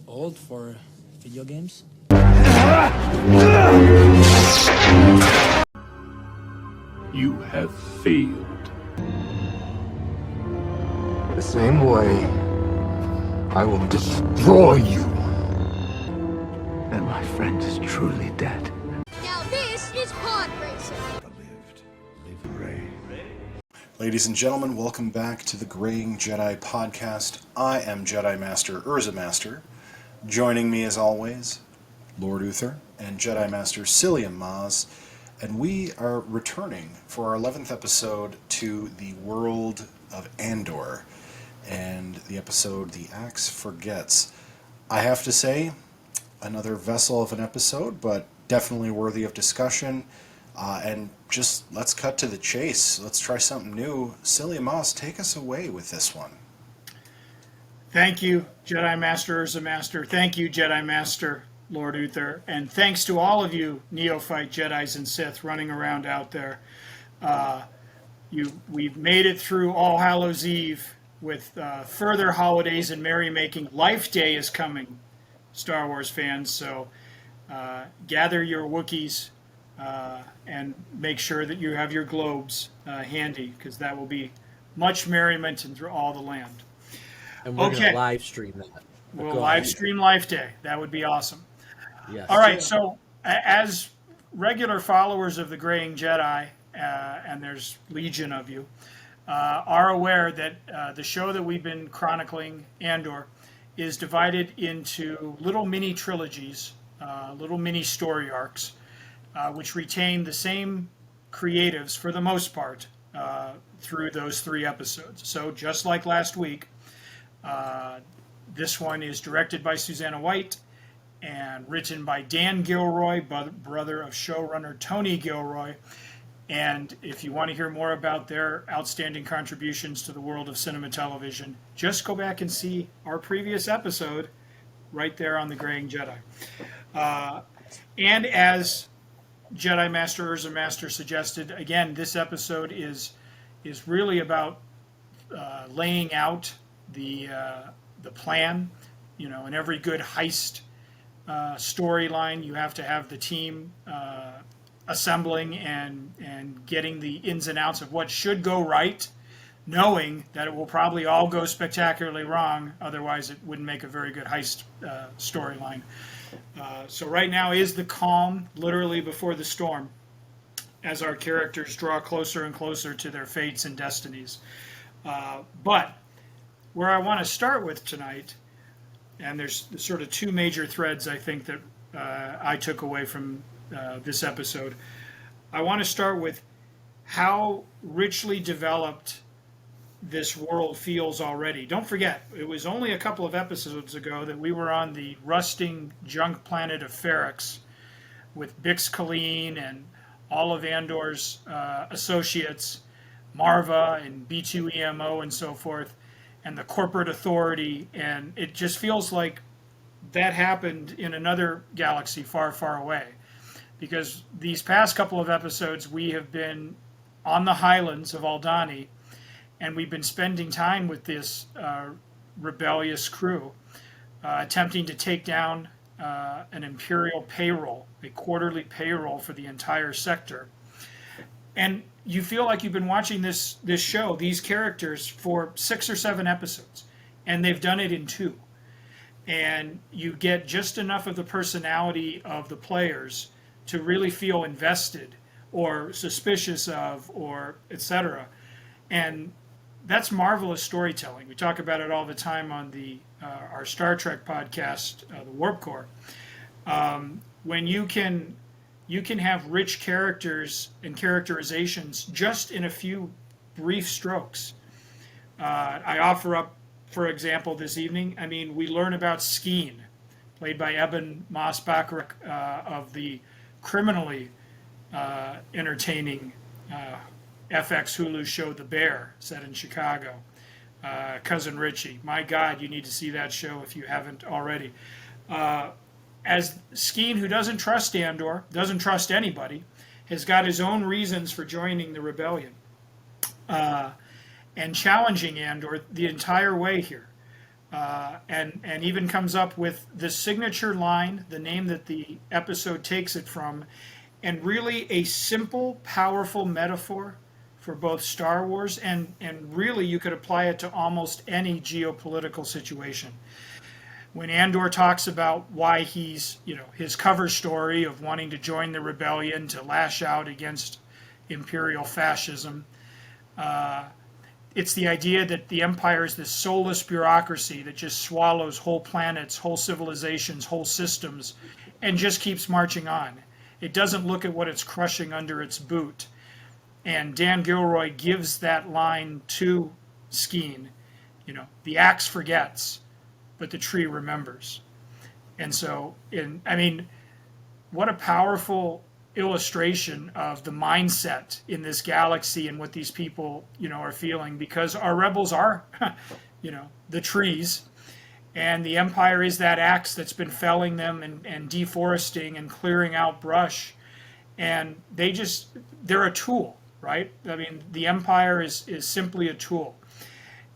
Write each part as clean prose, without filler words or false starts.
old for video games. You have failed. The same way, I will destroy you. And my friend is truly dead. Now this is pod racing. Ladies and gentlemen, welcome back to the Graying Jedi podcast. I am Jedi Master UrzaMaster. Joining me as always, Lord Uther and Jedi Master Psyllium Maas, and we are returning for our 11th episode to the world of Andor, and the episode The Axe Forgets. I have to say, another vessel of an episode, but definitely worthy of discussion. And just let's cut to the chase. Let's try something new. Psyllium Maas, take us away with this one. Thank you, Jedi Master UrzaMaster. Thank you, Jedi Master Lord Uther. And thanks to all of you neophyte Jedis and Sith running around out there. We've made it through All Hallows Eve with further holidays and merrymaking. Life Day is coming, Star Wars fans. So gather your Wookiees. And make sure that you have your globes handy, because that will be much merriment through all the land. And we're going to live stream that. We'll live stream Life Day. That would be awesome. Yes. All right, so as regular followers of the Graying Jedi, and there's legion of you, are aware that the show that we've been chronicling, Andor, is divided into little mini trilogies, little mini story arcs, which retain the same creatives for the most part through those 3 episodes. So just like last week, this one is directed by Susanna White and written by Dan Gilroy, brother of showrunner Tony Gilroy. And if you want to hear more about their outstanding contributions to the world of cinema television, just go back and see our previous episode right there on the Graying Jedi. And as Jedi Master UrzaMaster suggested, again, this episode is really about laying out the plan. You know, in every good heist storyline, you have to have the team assembling and getting the ins and outs of what should go right, knowing that it will probably all go spectacularly wrong. Otherwise, it wouldn't make a very good heist storyline. So right now is the calm, literally before the storm, as our characters draw closer and closer to their fates and destinies. But where I want to start with tonight, and there's sort of 2 major threads I think that I took away from this episode. I want to start with how richly developed this world feels already. Don't forget, it was only a couple of episodes ago that we were on the rusting junk planet of Ferrix with Bix Colleen and all of Andor's associates, Marva and B2EMO and so forth, and the corporate authority. And it just feels like that happened in another galaxy far, far away. Because these past couple of episodes, we have been on the highlands of Aldhani, and we've been spending time with this rebellious crew, attempting to take down an imperial payroll, a quarterly payroll for the entire sector. And you feel like you've been watching this show, these characters, for 6 or 7 episodes, and they've done it in 2. And you get just enough of the personality of the players to really feel invested or suspicious of, or etc. And that's marvelous storytelling. We talk about it all the time on our Star Trek podcast, the Warp Core. When you can have rich characters and characterizations just in a few brief strokes. I offer up, for example, this evening, we learn about Skeen, played by Eben Moss-Bachrach of the criminally entertaining FX Hulu show The Bear, set in Chicago. Cousin Richie. My God, you need to see that show if you haven't already. As Skeen, who doesn't trust Andor, doesn't trust anybody, has got his own reasons for joining the rebellion and challenging Andor the entire way here. and even comes up with the signature line, the name that the episode takes it from, and really a simple, powerful metaphor for both Star Wars and really you could apply it to almost any geopolitical situation. When Andor talks about why he's, his cover story of wanting to join the rebellion to lash out against imperial fascism, it's the idea that the Empire is this soulless bureaucracy that just swallows whole planets, whole civilizations, whole systems, and just keeps marching on. It doesn't look at what it's crushing under its boot. And Dan Gilroy gives that line to Skeen. The axe forgets, but the tree remembers. And so, what a powerful illustration of the mindset in this galaxy and what these people, are feeling, because our rebels are, the trees, and the Empire is that axe that's been felling them and deforesting and clearing out brush. And they're a tool, right? The Empire is simply a tool.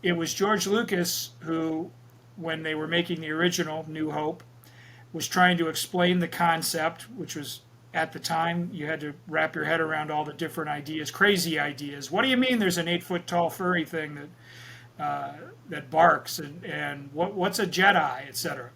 It was George Lucas who, when they were making the original New Hope, was trying to explain the concept, which was, at the time, you had to wrap your head around all the different ideas, crazy ideas. What do you mean there's an 8-foot-tall furry thing that barks, and what's a Jedi, etc.?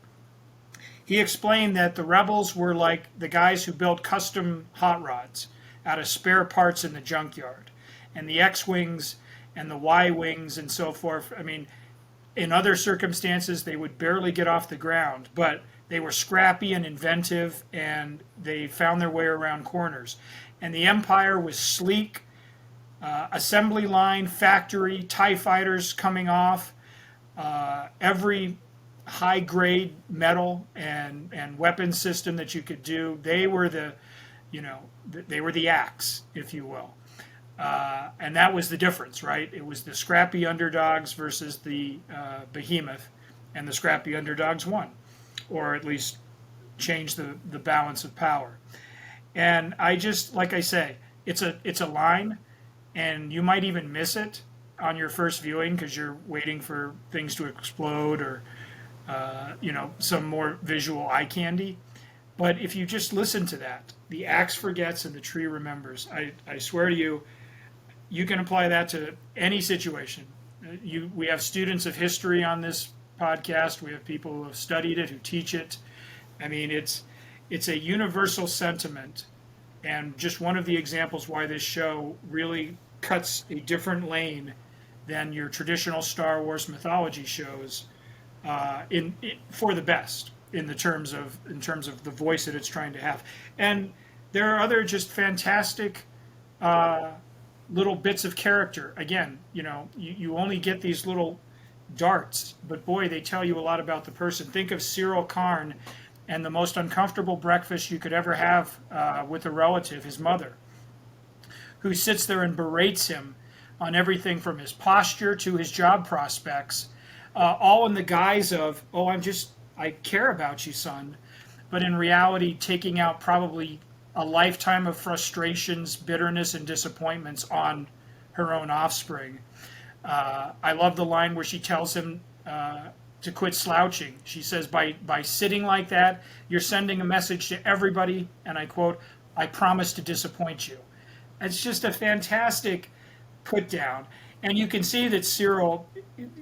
He explained that the rebels were like the guys who built custom hot rods out of spare parts in the junkyard, and the X-wings and the Y-wings and so forth. In other circumstances, they would barely get off the ground, but they were scrappy and inventive, and they found their way around corners. And the Empire was sleek, assembly line, factory, TIE fighters coming off, every high-grade metal and weapon system that you could do. They were they were the axe, if you will. And that was the difference, right? It was the scrappy underdogs versus the behemoth, and the scrappy underdogs won, or at least changed the balance of power. And like I say, it's a line, and you might even miss it on your first viewing because you're waiting for things to explode or some more visual eye candy. But if you just listen to that, the axe forgets and the tree remembers. I swear to you, you can apply that to any situation. We have students of history on this podcast. We have people who have studied it, who teach it. It's a universal sentiment, and just one of the examples why this show really cuts a different lane than your traditional Star Wars mythology shows, for the best in terms of the voice that it's trying to have. And there are other just fantastic little bits of character. Again, you only get these little darts, but boy, they tell you a lot about the person. Think of Cyril Karn and the most uncomfortable breakfast you could ever have with a relative, his mother, who sits there and berates him on everything from his posture to his job prospects, all in the guise of, I care about you, son, but in reality taking out probably a lifetime of frustrations, bitterness, and disappointments on her own offspring. I love the line where she tells him to quit slouching. She says, by sitting like that, you're sending a message to everybody, and I quote, "I promise to disappoint you." It's just a fantastic put down. And you can see that Cyril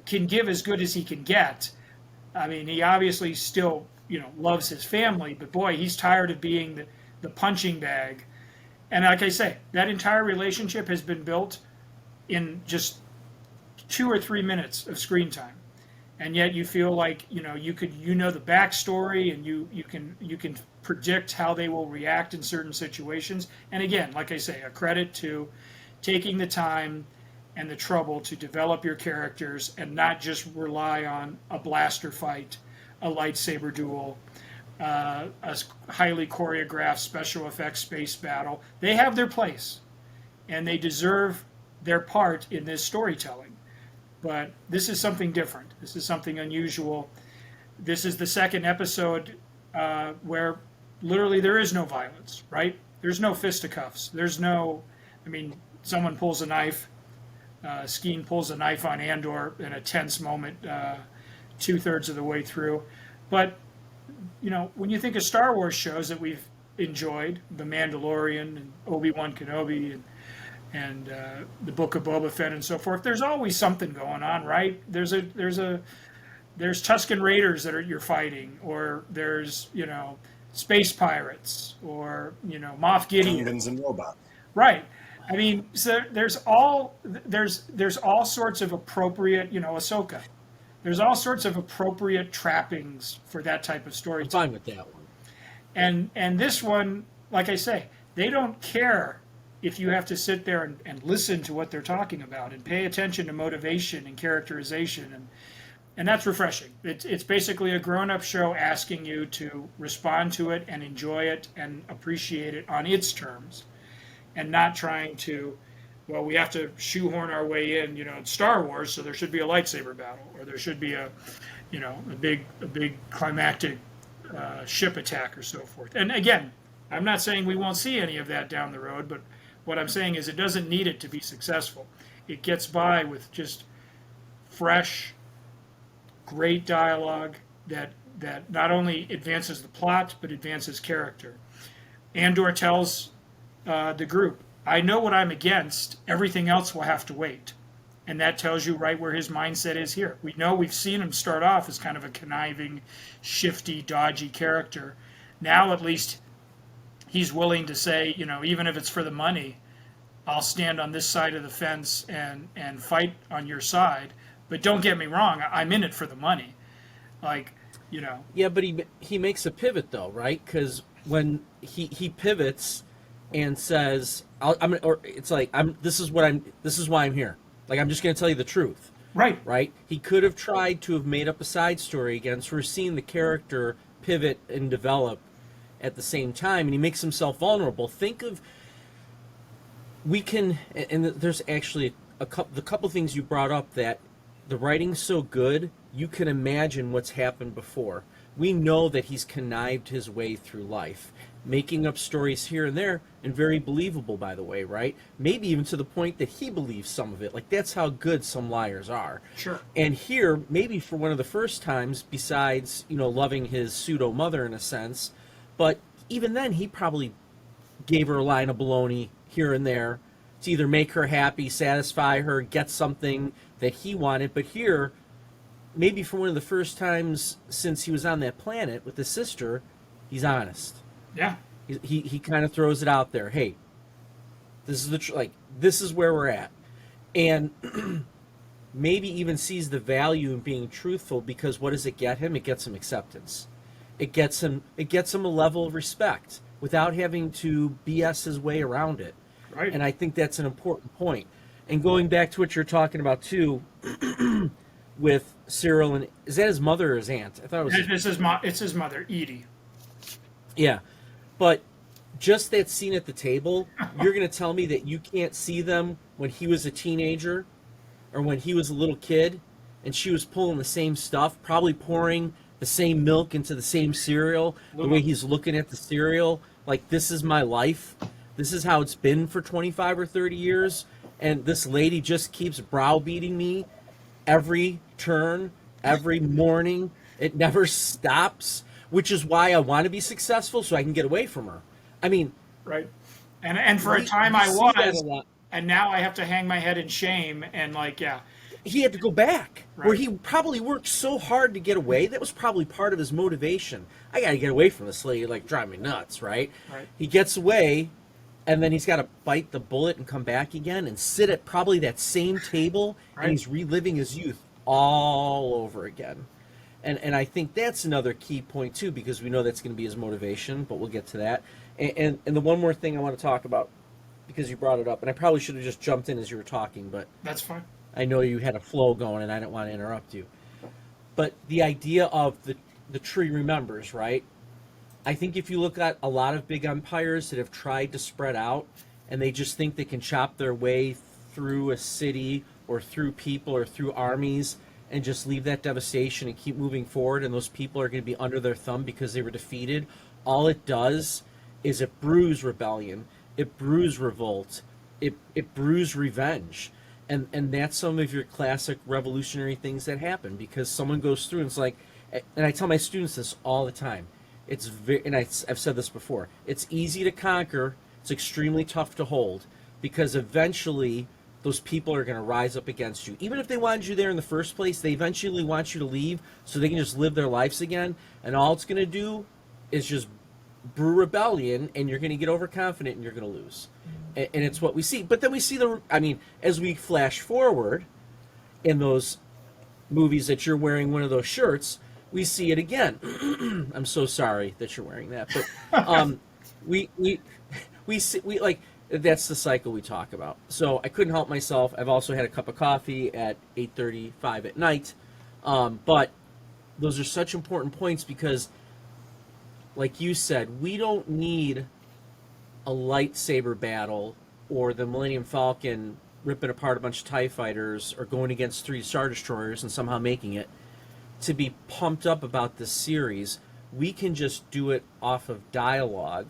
can give as good as he can get. He obviously still, loves his family, but boy, he's tired of being the punching bag. And like I say, that entire relationship has been built in just 2 or 3 minutes of screen time. And yet you feel like, the backstory, and you can predict how they will react in certain situations. And again, like I say, a credit to taking the time and the trouble to develop your characters and not just rely on a blaster fight, a lightsaber duel, a highly choreographed special effects space battle. They have their place, and they deserve their part in this storytelling. But this is something different. This is something unusual. This is the second episode where literally there is no violence, right? There's no fisticuffs. There's no, someone pulls a knife. Skeen pulls a knife on Andor in a tense moment 2/3 of the way through. But, when you think of Star Wars shows that we've enjoyed, The Mandalorian and Obi-Wan Kenobi and the Book of Boba Fett and so forth, there's always something going on, right? There's Tusken Raiders that you're fighting, or there's, space pirates, or, Moff Gideon. Gungans and robots. Right. I mean, so there's all sorts of appropriate, Ahsoka. There's all sorts of appropriate trappings for that type of story. I'm fine with that one. And this one, like I say, they don't care if you have to sit there and listen to what they're talking about and pay attention to motivation and characterization, and that's refreshing. It's basically a grown-up show asking you to respond to it and enjoy it and appreciate it on its terms, and not trying to, well, we have to shoehorn our way in, it's Star Wars, so there should be a lightsaber battle, or there should be a big climactic ship attack or so forth. And again, I'm not saying we won't see any of that down the road, but what I'm saying is it doesn't need it to be successful. It gets by with just fresh, great dialogue that not only advances the plot, but advances character. Andor tells the group, I know what I'm against, everything else will have to wait. And that tells you right where his mindset is here. We've seen him start off as kind of a conniving, shifty, dodgy character. Now at least he's willing to say, even if it's for the money, I'll stand on this side of the fence and fight on your side. But don't get me wrong, I'm in it for the money. Yeah, but he makes a pivot though, right? Because when he pivots and says, this is why I'm here. Like, I'm just going to tell you the truth. Right? He could have tried to have made up a side story again, so we're seeing the character pivot and develop at the same time, and he makes himself vulnerable. And there's actually the couple things you brought up that the writing's so good, you can imagine what's happened before. We know that he's connived his way through life, making up stories here and there, and very believable, by the way, right? Maybe even to the point that he believes some of it. Like, that's how good some liars are. Sure. And here, maybe for one of the first times, besides, loving his pseudo-mother in a sense, but even then, he probably gave her a line of baloney here and there to either make her happy, satisfy her, get something that he wanted. But here, maybe for one of the first times since he was on that planet with his sister, he's honest. Yeah. He kind of throws it out there. Hey, this is this is where we're at, and maybe even sees the value in being truthful, because what does it get him? It gets him acceptance. It gets him a level of respect without having to BS his way around it. Right. And I think that's an important point. And going back to what you're talking about too, with Cyril, and is that his mother or his aunt? I thought it was. It's his mother, Edie. Yeah, but just that scene at the table, you're going to tell me that you can't see them when he was a teenager or when he was a little kid and she was pulling the same stuff, probably pouring the same milk into the same cereal, the way he's looking at the cereal, like, this is my life. This is how it's been for 25 or 30 years, and this lady just keeps browbeating me every turn, every morning. It never stops, which is why I want to be successful, so I can get away from her. I mean... Right. And for a time I was, and now I have to hang my head in shame, and he had to go back, right. Where he probably worked so hard to get away. That was probably part of his motivation. I got to get away from this lady, drive me nuts, right? Right. He gets away, and then he's got to bite the bullet and come back again and sit at probably that same table, right. And he's reliving his youth all over again. And I think that's another key point, too, because we know that's going to be his motivation, but we'll get to that. And the one more thing I want to talk about, because you brought it up, and I probably should have just jumped in as you were talking, but... That's fine. I know you had a flow going, and I didn't want to interrupt you. But the idea of the tree remembers, right? I think if you look at a lot of big empires that have tried to spread out, and they just think they can chop their way through a city or through people or through armies and just leave that devastation and keep moving forward, and those people are going to be under their thumb because they were defeated, all it does is it brews rebellion, it brews revolt, it brews revenge. And that's some of your classic revolutionary things that happen because someone goes through and it's like, and I tell my students this all the time. It's very, and I've said this before. It's easy to conquer. It's extremely tough to hold because eventually those people are going to rise up against you. Even if they wanted you there in the first place, they eventually want you to leave so they can just live their lives again. And all it's going to do is just brew rebellion, and you're going to get overconfident and you're going to lose. And it's what we see. But then we see as we flash forward in those movies that you're wearing one of those shirts, we see it again. I'm so sorry that you're wearing that, but we see, like, that's the cycle we talk about. So I couldn't help myself. I've also had a cup of coffee at 8:35 at night. But those are such important points because, like you said, we don't need a lightsaber battle or the Millennium Falcon ripping apart a bunch of TIE fighters or going against 3 Star Destroyers and somehow making it to be pumped up about this series. We can just do it off of dialogue.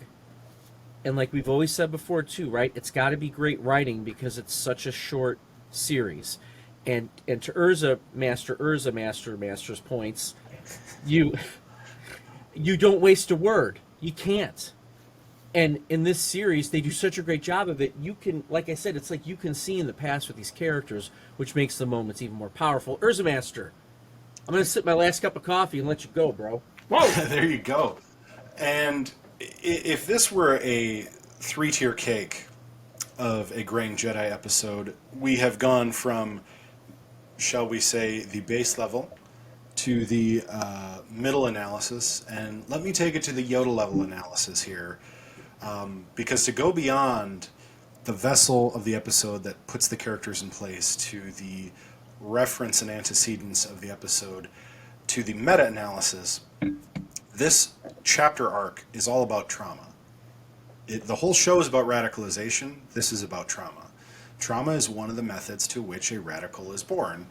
And like we've always said before too, right? It's got to be great writing because it's such a short series. And to UrzaMaster's points, you don't waste a word. You can't. And in this series, they do such a great job of it. You can, like I said, it's like you can see in the past with these characters, which makes the moments even more powerful. UrzaMaster, I'm going to sip my last cup of coffee and let you go, bro. Whoa! There you go. And if this were a 3-tier cake of a Graying Jedi episode, we have gone from, shall we say, the base level to the middle analysis. And let me take it to the Yoda level analysis here. Because to go beyond the vessel of the episode that puts the characters in place to the reference and antecedents of the episode to the meta-analysis, this chapter arc is all about trauma. The whole show is about radicalization. This is about trauma. Trauma is one of the methods to which a radical is born.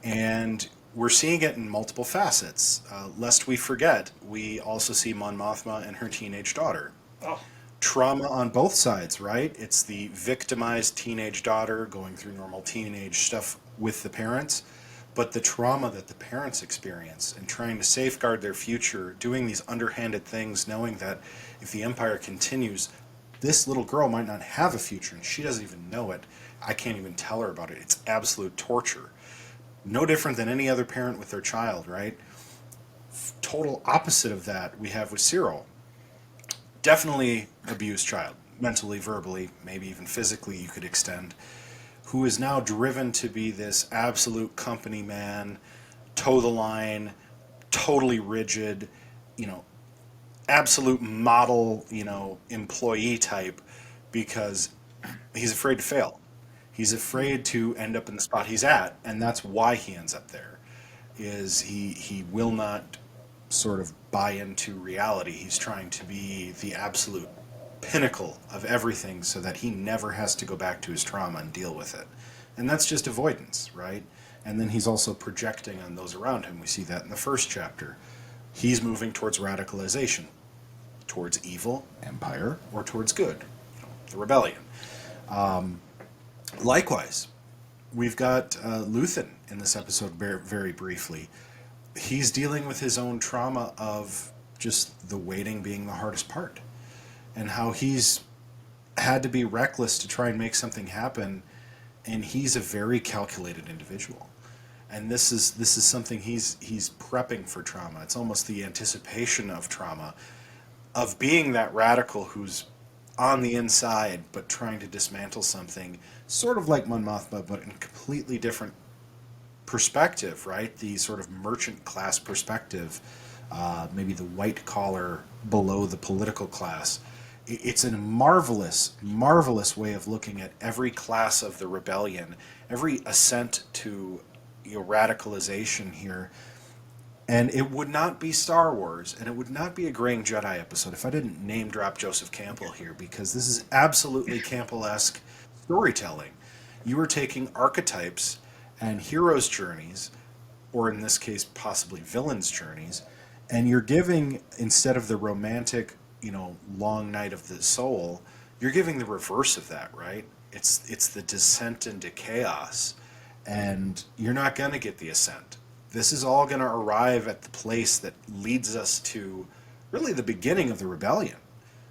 And we're seeing it in multiple facets. Lest we forget, we also see Mon Mothma and her teenage daughter. Oh. Trauma on both sides, right? It's the victimized teenage daughter going through normal teenage stuff with the parents, but the trauma that the parents experience and trying to safeguard their future, doing these underhanded things, knowing that if the Empire continues, this little girl might not have a future and she doesn't even know it. I can't even tell her about it. It's absolute torture. No different than any other parent with their child, right? Total opposite of that we have with Cyril. Definitely abused child, mentally, verbally, maybe even physically you could extend, who is now driven to be this absolute company man, toe the line, totally rigid, absolute model, employee type, because he's afraid to fail. He's afraid to end up in the spot he's at, and that's why he ends up there, is he will not sort of buy into reality. He's trying to be the absolute pinnacle of everything so that he never has to go back to his trauma and deal with it. And that's just avoidance, right? And then he's also projecting on those around him. We see that in the first chapter. He's moving towards radicalization, towards evil, empire, or towards good, the rebellion. Likewise, we've got Luthen in this episode very, very briefly. He's dealing with his own trauma of just the waiting being the hardest part, and how he's had to be reckless to try and make something happen, and he's a very calculated individual. And this is something he's prepping for trauma. It's almost the anticipation of trauma, of being that radical who's on the inside but trying to dismantle something, sort of like Mon Mothma, but in a completely different perspective, right? The sort of merchant class perspective, maybe the white collar below the political class. It's a marvelous, marvelous way of looking at every class of the rebellion, every ascent to radicalization here. And it would not be Star Wars, and it would not be a Graying Jedi episode if I didn't name drop Joseph Campbell here, because this is absolutely Campbell-esque storytelling. You are taking archetypes and heroes' journeys, or in this case, possibly villains' journeys, and you're giving, instead of the romantic, long night of the soul, you're giving the reverse of that, right? It's the descent into chaos, and you're not going to get the ascent. This is all going to arrive at the place that leads us to really the beginning of the rebellion.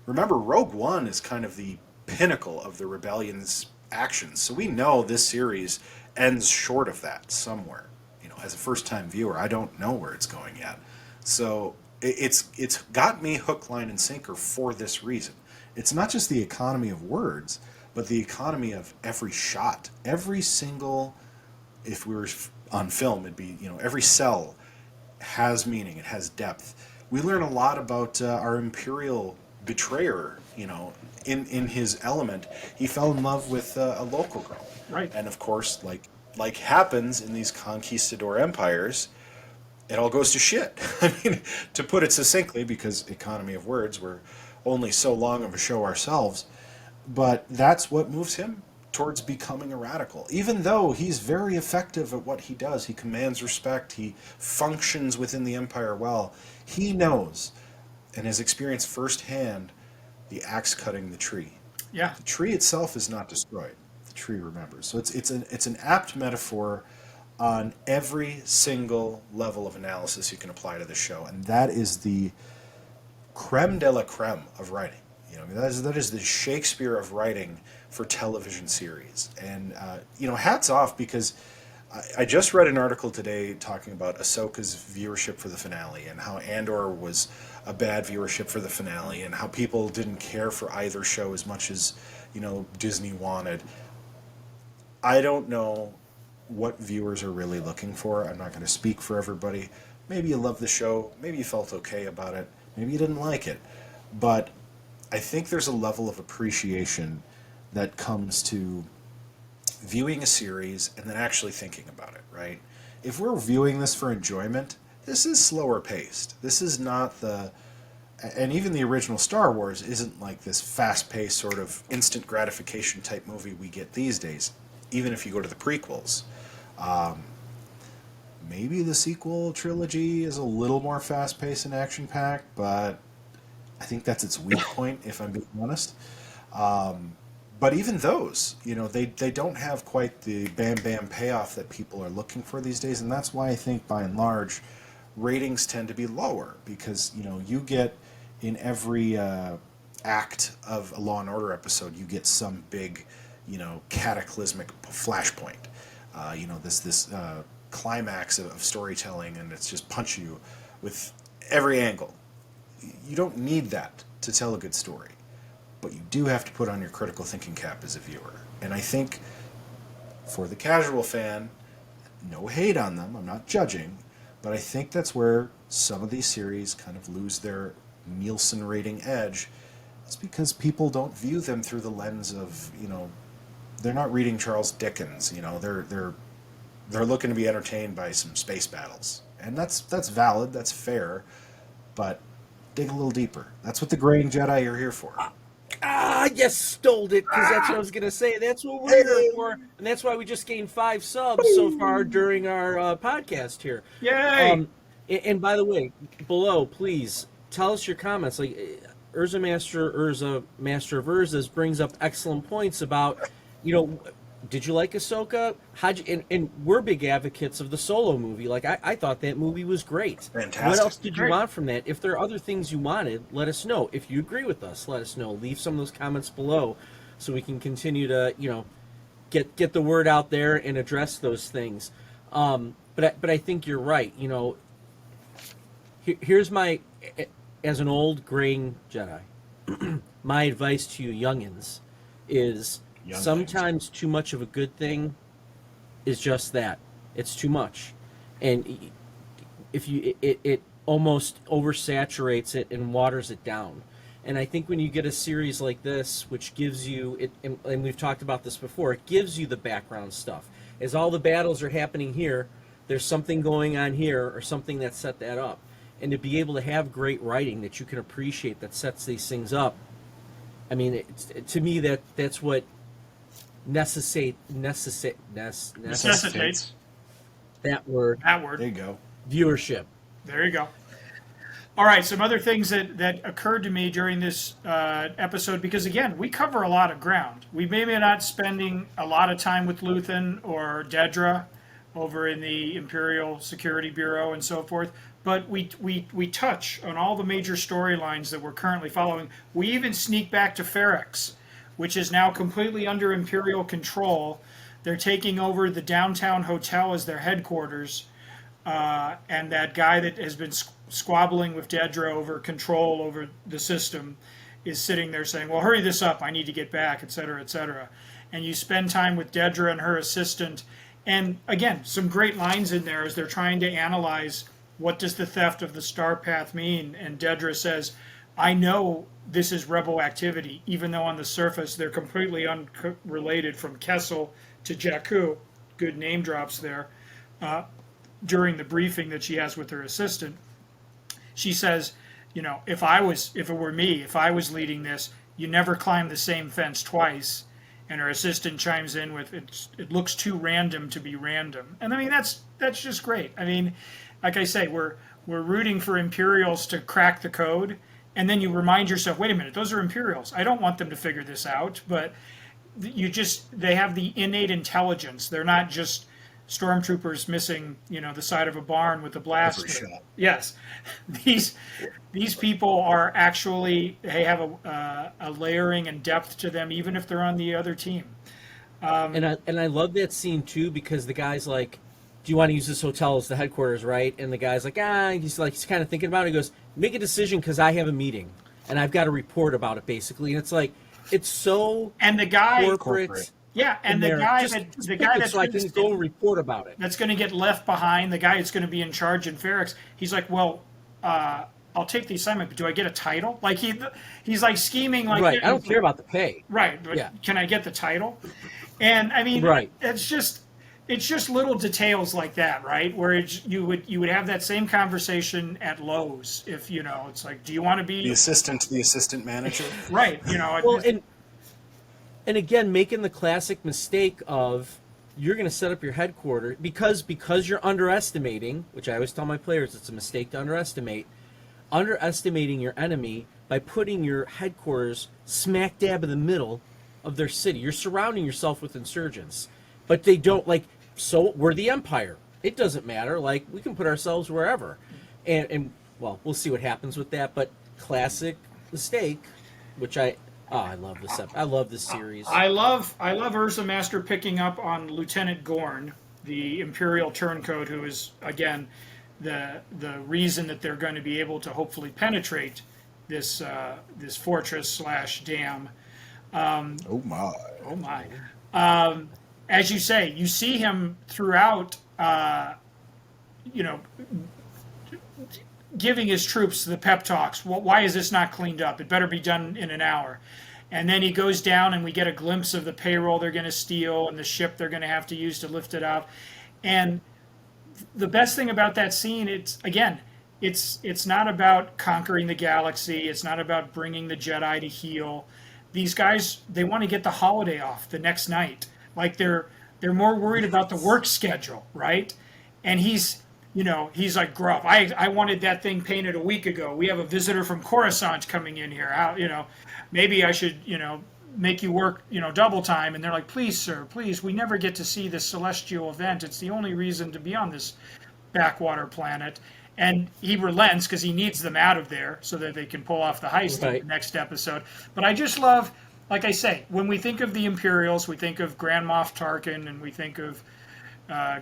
Remember, Rogue One is kind of the pinnacle of the rebellion's actions, so we know this series ends short of that somewhere. You know, as a first-time viewer, I don't know where it's going yet. So it's got me hook, line, and sinker for this reason. It's not just the economy of words, but the economy of every shot. Every single, if we were on film, it'd be, you know, every cell has meaning, it has depth. We learn a lot about our Imperial betrayer, you know, in his element. He fell in love with a local girl. Right. And of course, like happens in these conquistador empires, it all goes to shit. I mean, to put it succinctly, because economy of words, we're only so long of a show ourselves, but that's what moves him towards becoming a radical. Even though he's very effective at what he does, he commands respect, he functions within the empire well, he knows and has experienced firsthand the axe cutting the tree. Yeah. The tree itself is not destroyed. The tree remembers. So it's an apt metaphor on every single level of analysis you can apply to the show, and that is the creme de la creme of writing. You know, that is the Shakespeare of writing for television series. And you know, hats off, because I just read an article today talking about Ahsoka's viewership for the finale, and how Andor was a bad viewership for the finale, and how people didn't care for either show as much as, you know, Disney wanted. I don't know what viewers are really looking for. I'm not going to speak for everybody. Maybe you love the show, maybe you felt okay about it, maybe you didn't like it, but I think there's a level of appreciation that comes to viewing a series and then actually thinking about it, right? If we're viewing this for enjoyment, this is slower paced. This is not and even the original Star Wars isn't like this fast-paced sort of instant gratification type movie we get these days, even if you go to the prequels. Maybe the sequel trilogy is a little more fast-paced and action-packed, but I think that's its weak point, if I'm being honest. But even those, you know, they don't have quite the bam-bam payoff that people are looking for these days, and that's why I think, by and large, ratings tend to be lower, because, you know, you get in every act of a Law and Order episode, you get some big, you know, cataclysmic flashpoint. You know, this climax of storytelling, and it's just punch you with every angle. You don't need that to tell a good story, but you do have to put on your critical thinking cap as a viewer. And I think for the casual fan, no hate on them, I'm not judging, but I think that's where some of these series kind of lose their Nielsen rating edge. It's because people don't view them through the lens of, you know, they're not reading Charles Dickens, you know, they're looking to be entertained by some space battles. And that's valid, that's fair, but dig a little deeper. That's what the Graying Jedi are here for. You stole it, because that's what I was going to say. That's what we're here for, and that's why we just gained 5 subs so far during our podcast here. Yay! And by the way, below, please, tell us your comments. Like, UrzaMaster of Urzas brings up excellent points about, you know, did you like Ahsoka? And we're big advocates of the Solo movie. Like, I thought that movie was great. Fantastic. What else did you want from that? If there are other things you wanted, let us know. If you agree with us, let us know. Leave some of those comments below so we can continue to, you know, get the word out there and address those things. But I think you're right. You know, here's my, as an old graying Jedi, my advice to you youngins is, sometimes too much of a good thing is just that. It's too much. And if you it almost oversaturates it and waters it down. And I think when you get a series like this, which gives you it, and we've talked about this before, it gives you the background stuff. As all the battles are happening here, there's something going on here or something that set that up. And to be able to have great writing that you can appreciate that sets these things up, I mean, to me that's what necessitates Necessitates. that word There you go. viewership. There you go. All right, some other things that occurred to me during this episode, because again, we cover a lot of ground. We maybe are not spending a lot of time with Luthen or Dedra over in the Imperial Security Bureau and so forth, but we touch on all the major storylines that we're currently following. We even sneak back to Ferrex, which is now completely under Imperial control. They're taking over the downtown hotel as their headquarters, and that guy that has been squabbling with Dedra over control over the system is sitting there saying, well, hurry this up, I need to get back, etc., etc. And you spend time with Dedra and her assistant, and again, some great lines in there as they're trying to analyze what does the theft of the Star Path mean, and Dedra says, I know this is rebel activity, even though on the surface they're completely unrelated from Kessel to Jakku. Good name drops there. During the briefing that she has with her assistant, she says, you know, if it were me, if I was leading this, you never climb the same fence twice. And her assistant chimes in with, it looks too random to be random. And I mean, that's just great. I mean, like I say, we're rooting for Imperials to crack the code, and then you remind yourself, wait a minute, those are Imperials. I don't want them to figure this out, but they have the innate intelligence. They're not just stormtroopers missing, you know, the side of a barn with a blaster. Yes, these people are actually, they have a layering and depth to them, even if they're on the other team. And I love that scene too, because the guy's like, do you want to use this hotel as the headquarters, right? And the guy's like, he's kind of thinking about it. He goes, make a decision because I have a meeting and I've got to report about it, basically. And it's like, it's so and the guy corporate. Yeah, and the guy that's so I can go report about it. That's going to get left behind. The guy that's going to be in charge in Ferrex. He's like, well, I'll take the assignment, but do I get a title? Like he's like scheming like right. I don't care about the pay. Right, but yeah. Can I get the title? And I mean, right. It's just little details like that, right? Where you would have that same conversation at Lowe's if you know it's like, do you want to be the assistant manager? Right, you know. Well, and again, making the classic mistake of you're going to set up your headquarters because you're underestimating, which I always tell my players, it's a mistake to underestimating your enemy by putting your headquarters smack dab in the middle of their city. You're surrounding yourself with insurgents, but they don't so we're the Empire. It doesn't matter. Like, we can put ourselves wherever. And well, we'll see what happens with that, but classic mistake, which I love this I love this series. I love UrzaMaster picking up on Lieutenant Gorn, the Imperial turncoat, who is again the reason that they're going to be able to hopefully penetrate this fortress / dam. Oh my! As you say, you see him throughout. Giving his troops the pep talks. Well, why is this not cleaned up? It better be done in an hour. And then he goes down and we get a glimpse of the payroll they're going to steal and the ship they're going to have to use to lift it out. And the best thing about that scene, it's not about conquering the galaxy. It's not about bringing the Jedi to heel. These guys, they want to get the holiday off the next night. Like they're more worried about the work schedule, right? And he's like, Gruff, I wanted that thing painted a week ago. We have a visitor from Coruscant coming in here. Maybe I should, make you work, double time. And they're like, please, sir, please. We never get to see this celestial event. It's the only reason to be on this backwater planet. And he relents because he needs them out of there so that they can pull off the heist in the next episode. But I just love, like I say, when we think of the Imperials, we think of Grand Moff Tarkin and we think of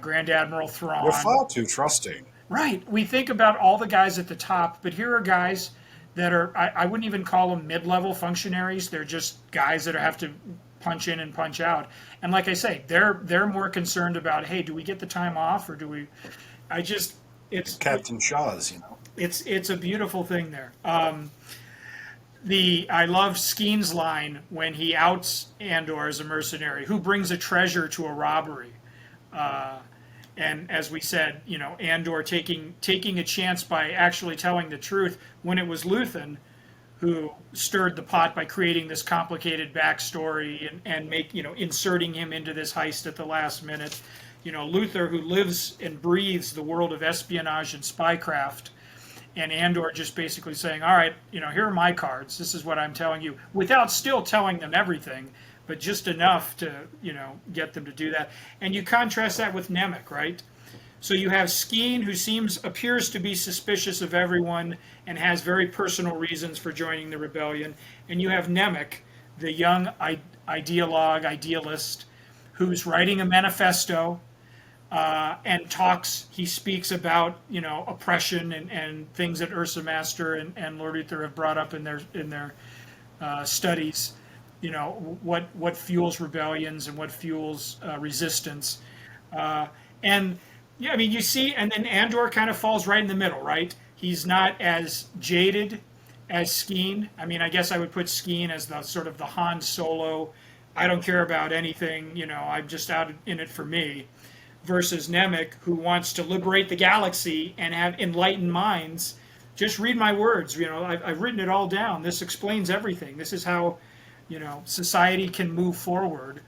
Grand Admiral Thrawn. We're far too trusting. Right. We think about all the guys at the top, but here are guys that are, I wouldn't even call them mid-level functionaries. They're just guys that have to punch in and punch out. And like I say, they're more concerned about, hey, do we get the time off or do we... It's Captain Shaw's, It's a beautiful thing there. I love Skeen's line when he outs Andor as a mercenary, who brings a treasure to a robbery. And as we said, Andor taking a chance by actually telling the truth when it was Luthen who stirred the pot by creating this complicated backstory and inserting him into this heist at the last minute. Luther, who lives and breathes the world of espionage and spycraft, and Andor just basically saying, all right, here are my cards. This is what I'm telling you, without still telling them everything, but just enough to, get them to do that. And you contrast that with Nemec, right? So you have Skeen, who appears to be suspicious of everyone and has very personal reasons for joining the rebellion. And you have Nemec, the young idealist, who's writing a manifesto and he speaks about, oppression and things that UrzaMaster and Lord Uther have brought up in their studies. What fuels rebellions and what fuels resistance. Yeah, I mean, you see, and then Andor kind of falls right in the middle, right? He's not as jaded as Skeen. I mean, I guess I would put Skeen as the sort of the Han Solo, I don't care about anything, I'm just out in it for me, versus Nemec, who wants to liberate the galaxy and have enlightened minds. Just read my words, I've written it all down. This explains everything. This is how, society can move forward.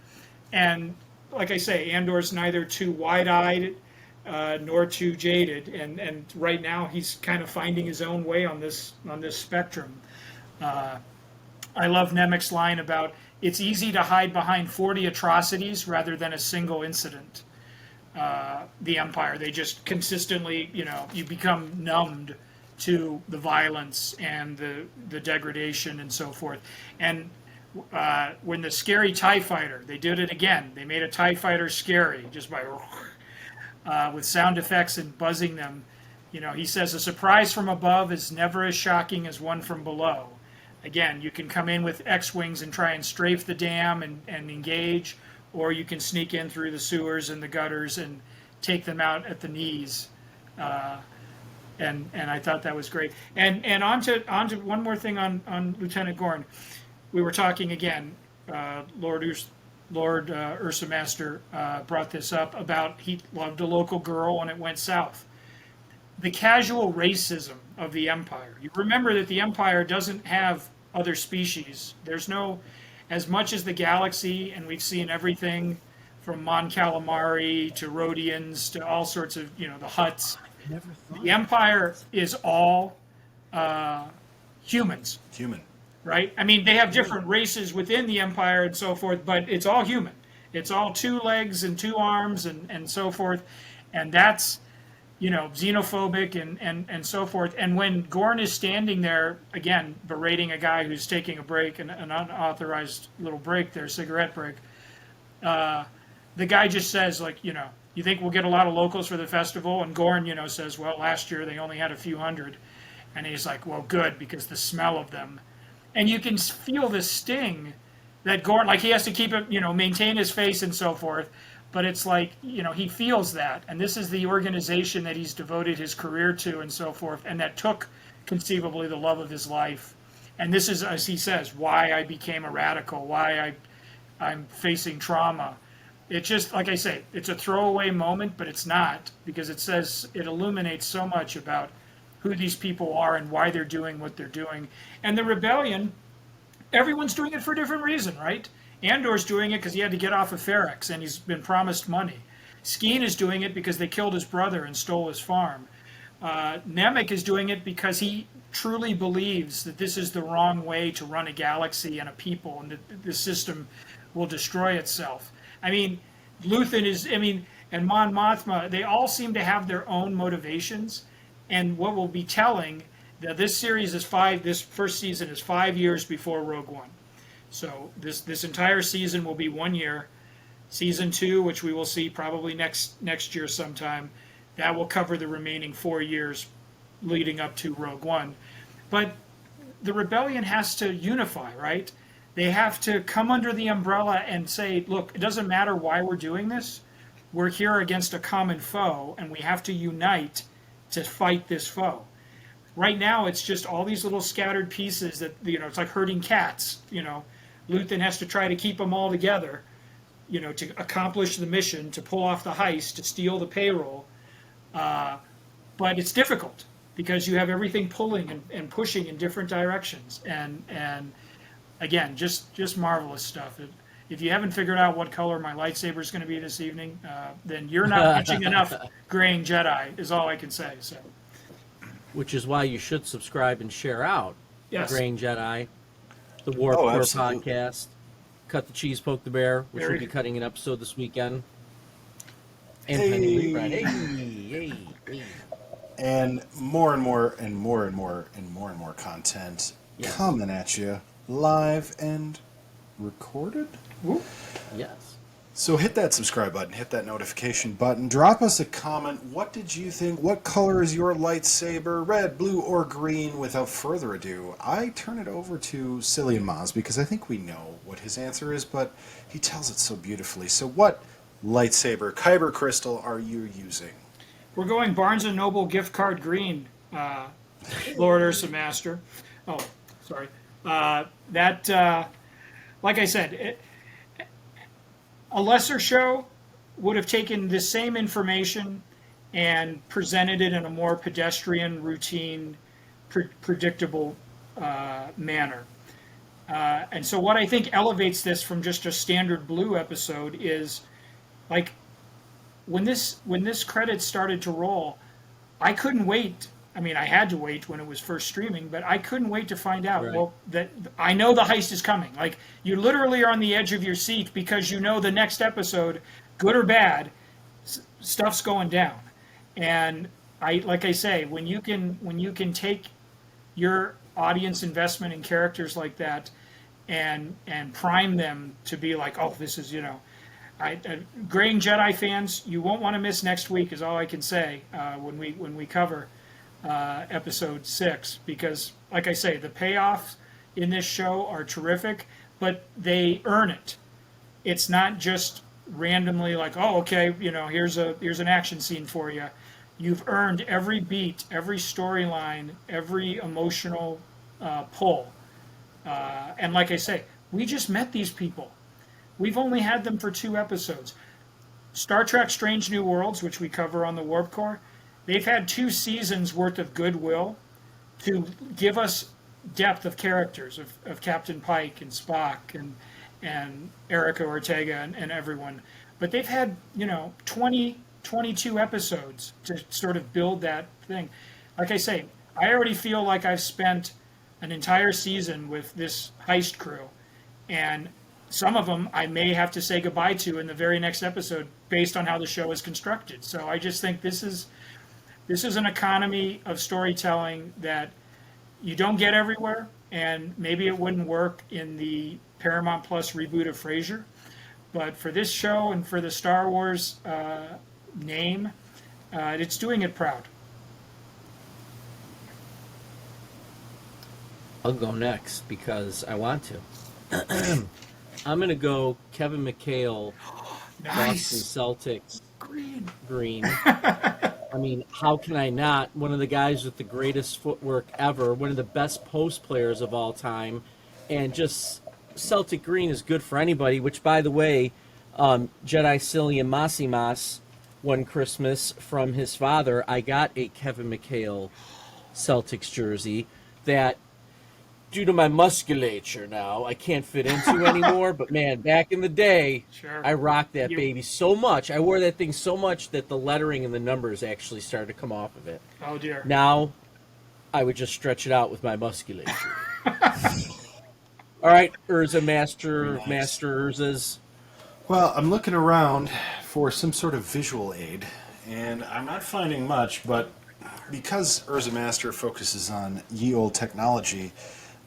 And like I say, Andor's neither too wide-eyed nor too jaded, and right now he's kind of finding his own way on this spectrum. I love Nemec's line about it's easy to hide behind 40 atrocities rather than a single incident. The Empire, they just consistently, you become numbed to the violence and the degradation and so forth. And when the scary TIE fighter, they did it again. They made a TIE fighter scary just by with sound effects and buzzing them. He says a surprise from above is never as shocking as one from below. Again, you can come in with X-Wings and try and strafe the dam and engage, or you can sneak in through the sewers and the gutters and take them out at the knees. And I thought that was great. And on to one more thing on Lieutenant Gorn. We were talking again, Lord UrzaMaster brought this up about he loved a local girl and it went south. The casual racism of the Empire. You remember that the Empire doesn't have other species. There's no, as much as the galaxy, and we've seen everything from Mon Calamari to Rhodians to all sorts of, the Hutts. The Empire is all humans. Human. Right? I mean, they have different races within the Empire and so forth, but it's all human. It's all 2 legs and 2 arms and so forth. And that's, xenophobic and so forth. And when Gorn is standing there, again, berating a guy who's taking a break, an unauthorized little break there, cigarette break, the guy just says, you think we'll get a lot of locals for the festival? And Gorn, says, well, last year they only had a few hundred. And he's like, well, good, because the smell of them. And you can feel the sting that Gorn, he has to keep it, maintain his face and so forth. But it's like, he feels that. And this is the organization that he's devoted his career to and so forth. And that took conceivably the love of his life. And this is, as he says, why I became a radical, why I'm facing trauma. It just, like I say, it's a throwaway moment, but it's not, because it says, it illuminates so much about who these people are and why they're doing what they're doing. And the rebellion, everyone's doing it for a different reason, right? Andor's doing it because he had to get off of Ferrex and he's been promised money. Skeen is doing it because they killed his brother and stole his farm. Nemec is doing it because he truly believes that this is the wrong way to run a galaxy and a people, and that the system will destroy itself. I mean, Luthen is, and Mon Mothma, they all seem to have their own motivations. And what will be telling, that this series is this first season is 5 years before Rogue One. So this entire season will be 1 year. Season 2, which we will see probably next year sometime, that will cover the remaining 4 years leading up to Rogue One. But the rebellion has to unify, right? They have to come under the umbrella and say, look, it doesn't matter why we're doing this. We're here against a common foe, and we have to unite to fight this foe. Right now, it's just all these little scattered pieces that, it's like herding cats. Luthen has to try to keep them all together, to accomplish the mission, to pull off the heist, to steal the payroll. But it's difficult because you have everything pulling and pushing in different directions. And again, just marvelous stuff. If you haven't figured out what color my lightsaber is going to be this evening, then you're not watching enough Graying Jedi, is all I can say. So. which is why you should subscribe and share out Yes. the Graying Jedi, the Warp Oh, Core absolutely. podcast, Cut the Cheese, Poke the Bear, which Very will be good. cutting an episode this weekend, and Hey. Pending Rebrand. Hey. And more and more and more and more and more and more content Yes. coming at you live and recorded. Whoop. Yes. So hit that subscribe button, hit that notification button, drop us a comment. What did you think? What color is your lightsaber? Red, blue, or green? Without further ado, I turn it over to Psyllium Maas because I think we know what his answer is, but he tells it so beautifully. So what lightsaber, kyber crystal, are you using? We're going Barnes & Noble gift card green, Lord UrzaMaster. Oh, sorry. Like I said, a lesser show would have taken the same information and presented it in a more pedestrian, routine, predictable manner. And so what I think elevates this from just a standard Blue episode is, like, when this credits started to roll, I couldn't wait. I mean, I had to wait when it was first streaming, but I couldn't wait to find out. Right. Well, that I know the heist is coming. Like, you literally are on the edge of your seat because you know the next episode, good or bad, stuff's going down. And like I say, when you can take your audience investment in characters like that and prime them to be like, oh, this is, Graying Jedi fans, you won't want to miss next week is all I can say when we cover episode 6, because, like I say, the payoffs in this show are terrific, but they earn it. It's not just randomly like, oh, okay, here's an action scene for you. You've earned every beat, every storyline, every emotional pull. And like I say, we just met these people. We've only had them for 2 episodes. Star Trek Strange New Worlds, which we cover on the Warp Core, they've had 2 seasons worth of goodwill to give us depth of characters, of Captain Pike and Spock and Erica Ortega and everyone. But they've had, 22 episodes to sort of build that thing. Like I say, I already feel like I've spent an entire season with this heist crew, and some of them I may have to say goodbye to in the very next episode based on how the show is constructed. So I just think this is an economy of storytelling that you don't get everywhere, and maybe it wouldn't work in the Paramount Plus reboot of Frasier. But for this show and for the Star Wars name, it's doing it proud. I'll go next because I want to. I'm going to go Kevin McHale, Boston Celtics, green. I mean, how can I not? One of the guys with the greatest footwork ever, one of the best post players of all time, and just Celtic green is good for anybody, which, by the way, Jedi Psyllium Maas one Christmas from his father, I got a Kevin McHale Celtics jersey that, due to my musculature now, I can't fit into anymore. But man, back in the day, Sure. I rocked that baby so much. I wore that thing so much that the lettering and the numbers actually started to come off of it. Oh dear. Now, I would just stretch it out with my musculature. All right, UrzaMaster, Nice. Master Urzas. Well, I'm looking around for some sort of visual aid, and I'm not finding much, but because UrzaMaster focuses on ye olde technology,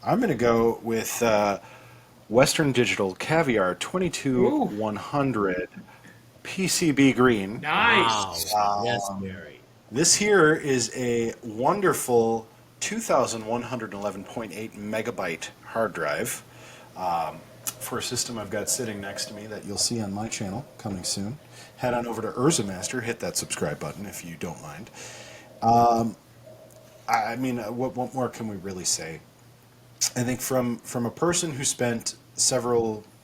I'm going to go with Western Digital Caviar 22100 PCB green. Nice. Yes, Barry. This here is a wonderful 2111.8 megabyte hard drive for a system I've got sitting next to me that you'll see on my channel coming soon. Head on over to UrzaMaster, hit that subscribe button if you don't mind. I mean, what more can we really say? I think from a person who spent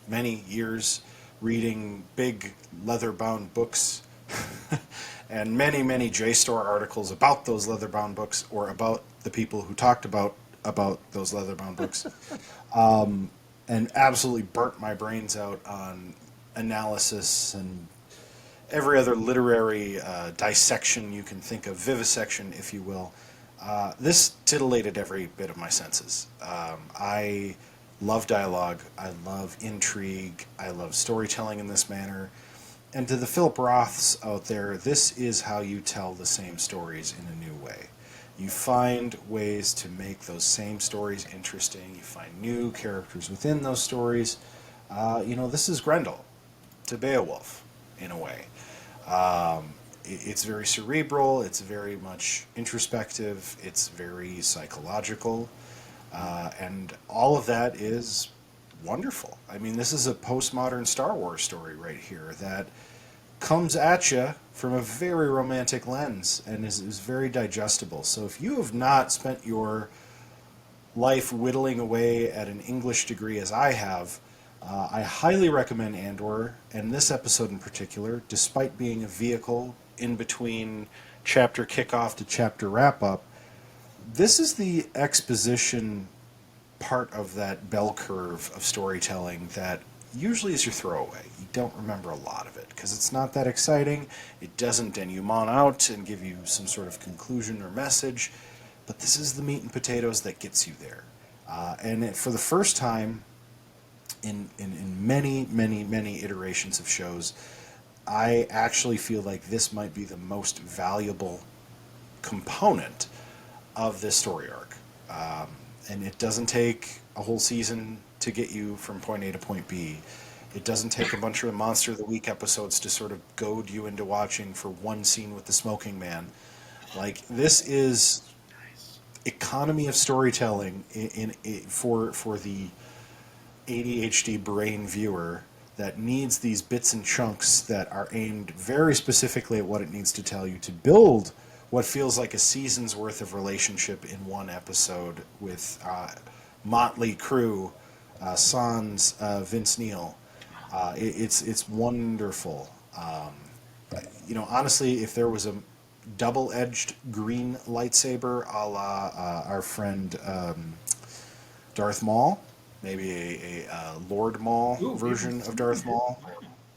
many years reading big leather-bound books and many JSTOR articles about those leather-bound books or about the people who talked about those leather-bound books, and absolutely burnt my brains out on analysis and every other literary dissection you can think of, vivisection, if you will. This titillated every bit of my senses. I love dialogue. I love intrigue. I love storytelling in this manner. And to the Philip Roths out there, this is how you tell the same stories in a new way. You find ways to make those same stories interesting. You find new characters within those stories. This is Grendel to Beowulf, in a way. It's very cerebral. It's very much introspective. It's very psychological. And all of that is wonderful. I mean, this is a postmodern Star Wars story right here that comes at you from a very romantic lens and is very digestible. So if you have not spent your life whittling away at an English degree as I have, I highly recommend Andor, and this episode in particular, despite being a vehicle in between chapter kickoff to chapter wrap-up. This is the exposition part of that bell curve of storytelling that usually is your throwaway. You don't remember a lot of it because it's not that exciting. It doesn't denouement out and give you some sort of conclusion or message. But this is the meat and potatoes that gets you there. For the first time in many, many, many iterations of shows, I actually feel like this might be the most valuable component of this story arc. And it doesn't take a whole season to get you from point A to point B. It doesn't take a bunch of Monster of the Week episodes to sort of goad you into watching for one scene with the smoking man. Like, this is economy of storytelling for the ADHD brain viewer that needs these bits and chunks that are aimed very specifically at what it needs to tell you to build what feels like a season's worth of relationship in one episode with motley crew, sans Vince Neil. It's wonderful. Honestly, if there was a double-edged green lightsaber a la our friend Darth Maul, maybe a Lord Maul version of Darth Maul,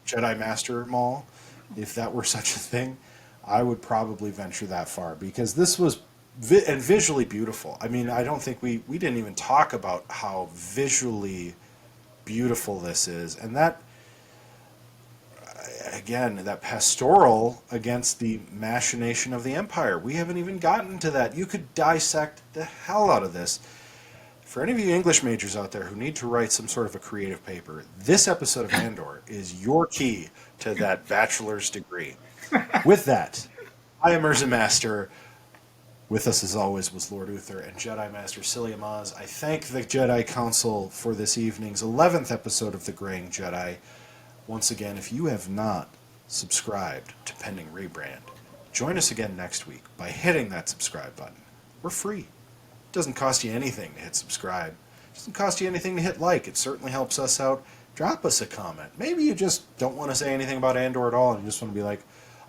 Jedi Master Maul, if that were such a thing, I would probably venture that far, because this was visually beautiful. I mean, I don't think we didn't even talk about how visually beautiful this is, and that, again, that pastoral against the machination of the Empire. We haven't even gotten to that. You could dissect the hell out of this. For any of you English majors out there who need to write some sort of a creative paper, this episode of Andor is your key to that bachelor's degree. With that, I am UrzaMaster. With us, as always, was Lord Uther and Jedi Master Psyllium Maas. I thank the Jedi Council for this evening's 11th episode of The Graying Jedi. Once again, if you have not subscribed to Pending Rebrand, join us again next week by hitting that subscribe button. We're free. It doesn't cost you anything to hit subscribe. It doesn't cost you anything to hit like. It certainly helps us out. Drop us a comment. Maybe you just don't want to say anything about Andor at all and you just want to be like,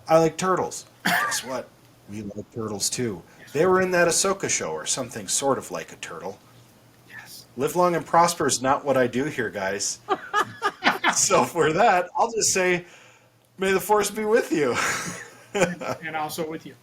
I like turtles. Guess what? We like turtles too. They were in that Ahsoka show or something sort of like a turtle. Yes. Live long and prosper is not what I do here, guys. So for that, I'll just say, may the Force be with you. And also with you.